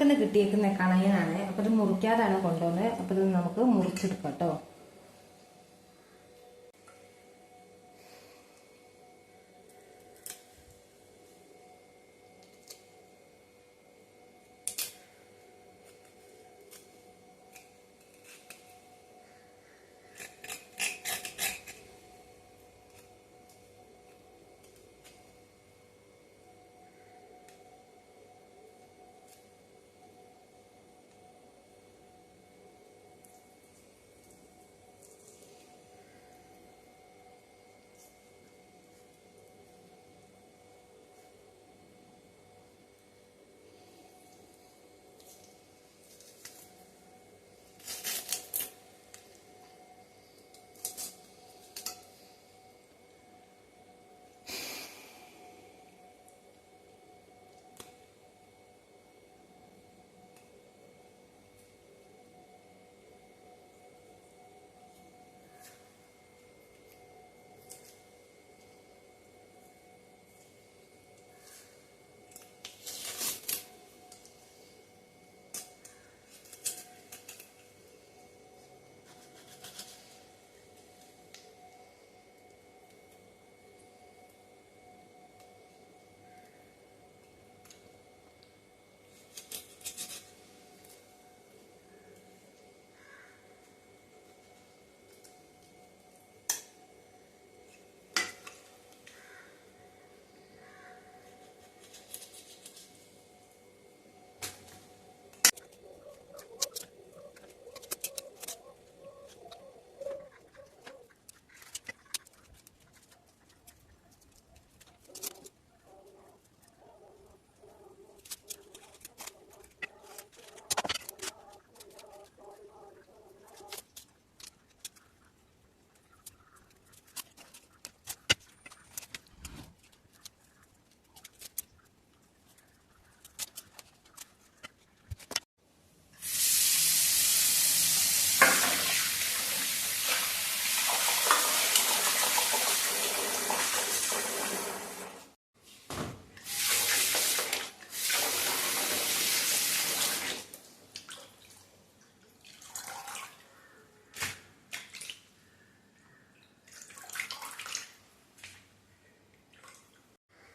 ഞങ്ങൾക്ക് കിട്ടിയേക്കുന്ന കണയനാണ്. അപ്പോൾ ഇത് മുറിക്കാതാണ് കൊണ്ടുവന്നത്. അപ്പോൾ ഇത് നമുക്ക് മുറിച്ചെടുക്കാം കേട്ടോ.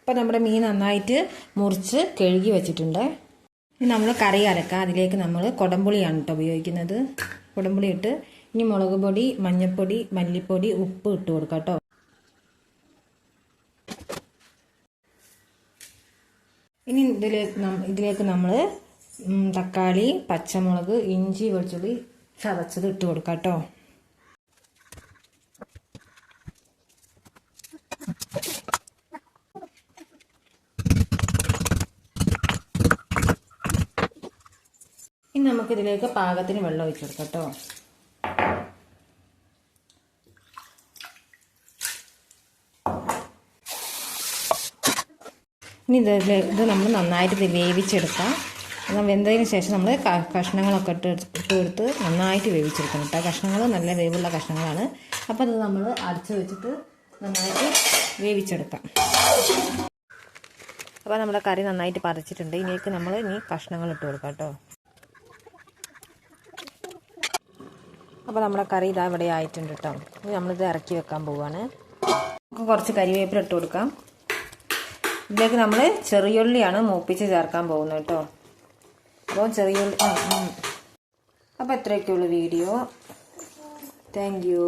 അപ്പോൾ നമ്മുടെ മീൻ നന്നായിട്ട് മുറിച്ച് കഴുകി വെച്ചിട്ടുണ്ട്. ഇനി നമ്മൾ കറി അരക്കാം. അതിലേക്ക് നമ്മൾ കുടംപുളിയാണ് കേട്ടോ ഉപയോഗിക്കുന്നത്. കുടംപുളി ഇട്ട് ഇനി മുളക് പൊടി, മഞ്ഞൾപ്പൊടി, മല്ലിപ്പൊടി, ഉപ്പ് ഇട്ട് കൊടുക്കാം കേട്ടോ. ഇനി ഇതിലേക്ക് നമ്മൾ തക്കാളി, പച്ചമുളക്, ഇഞ്ചി, വെളുത്തുള്ളി ചതച്ചത് ഇട്ട് കൊടുക്കാം കേട്ടോ. ഇനി നമുക്കിതിലേക്ക് പാകത്തിന് വെള്ളം ഒഴിച്ചു കൊടുക്കാം കേട്ടോ. ഇനി ഇത് നമ്മൾ നന്നായിട്ട് വേവിച്ചെടുക്കാം. വെന്തതിന് ശേഷം നമ്മൾ കഷ്ണങ്ങളൊക്കെ ഇട്ട് നന്നായിട്ട് വേവിച്ചെടുക്കണം കേട്ടോ. കഷ്ണങ്ങൾ നല്ല വേവുള്ള കഷ്ണങ്ങളാണ്. അപ്പോൾ അത് നമ്മൾ അടച്ചു വെച്ചിട്ട് നന്നായിട്ട് വേവിച്ചെടുക്കാം. അപ്പോൾ നമ്മുടെ കറി നന്നായിട്ട് പതച്ചിട്ടുണ്ട്. ഇതിലേക്ക് നമ്മൾ കഷ്ണങ്ങൾ ഇട്ട് കൊടുക്കാം കേട്ടോ. അപ്പോൾ നമ്മുടെ കറി ഇതാ ഇവിടെ ആയിട്ടുണ്ട് കേട്ടോ. ഇനി നമ്മളിത് ഇറക്കി വെക്കാൻ പോവുകയാണ്. നമുക്ക് കുറച്ച് കരിവേപ്പില ഇട്ട് കൊടുക്കാം. ഇതിലേക്ക് നമ്മൾ ചെറിയുള്ളിയാണ് മൂപ്പിച്ച് ചേർക്കാൻ പോകുന്നത് കേട്ടോ. അപ്പോൾ ചെറിയുള്ളി അപ്പോൾ ഇത്രയൊക്കെയുള്ളൂ വീഡിയോ. Thank you.